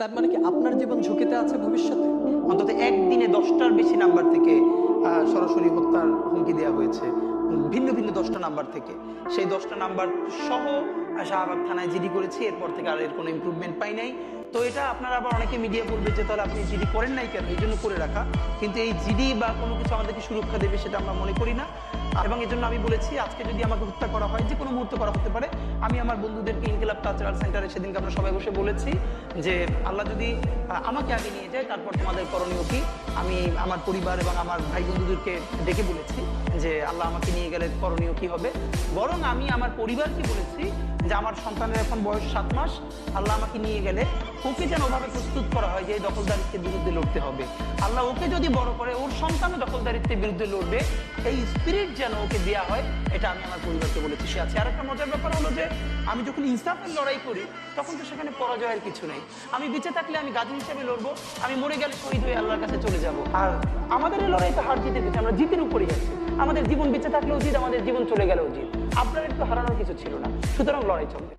তার মানে কি আপনার জীবন ঝুঁকিতে আছে ভবিষ্যতে? অন্তত একদিনে 10টার বেশি নাম্বার থেকে সরাসরি হত্যার হুমকি দেওয়া হয়েছে। ভিন্ন ভিন্ন 10টা নাম্বার থেকে। সেই 10টা নাম্বার সহ শাহবাগ থানায় জিডি করেছি। এরপর থেকে আর এর কোনো ইমপ্রুভমেন্ট পাই নাই। তো এটা আপনারা আবার অনেকে মিডিয়া বলবে যে তাহলে আপনি জিডি করেন নাই কেন? এই জন্য করে রাখা। কিন্তু এই জিডি বা কোনো কিছু আমাদেরকে সুরক্ষা দেবে সেটা আমরা মনে করি না। এবং এজন্য আমি বলেছি আজকে যদি আমাকে হত্যা করা হয়, যে কোনো মুহূর্তে করা হতে পারে। আমি আমার বন্ধুদেরকে ইনকিলাব কালচারাল সেন্টারে সেদিনকে আমরা সবাই বসে বলেছি যে আল্লাহ যদি আমাকে আগে নিয়ে যায় তারপর তোমাদের করণীয় কি? আমি আমার পরিবার এবং আমার ভাই বন্ধুদেরকে ডেকে বলেছি যে আল্লাহ আমাকে নিয়ে গেলে করণীয় কি হবে। বরং আমি আমার পরিবারকে বলেছি যে আমার সন্তানের এখন বয়স 7 মাস, আল্লাহ আমাকে নিয়ে গেলে ওকে যেন ওভাবে প্রস্তুত করা হয় যে এই দখলদারিত্বের বিরুদ্ধে লড়তে হবে। আল্লাহ ওকে যদি বড় করে ওর সন্তানও দখলদারিত্বের বিরুদ্ধে লড়বে, এই স্পিরিট যেন ওকে দেওয়া হয়, এটা আমি আমার পরিবারকে বলেছি। সে আছে আর একটা মজার ব্যাপার হলো যে আমি যখন ইনসাফের লড়াই করি তখন তো সেখানে পরাজয়ের কিছু নেই। আমি বেঁচে থাকলে আমি গাজী হিসেবে লড়বো, আমি মরে গেলে শহীদ হয়ে আল্লাহর কাছে চলে যাব। আর আমাদের এই লড়াই তো হার জিতের কিছু, আমরা জিতের উপরেই আছি। আমাদের জীবন বেঁচে থাকলেও জিত, আমাদের জীবন চলে গেলেও জিত। আপনার একটু হারানোর কিছু ছিল না, সুতরাং লড়াই চলবে।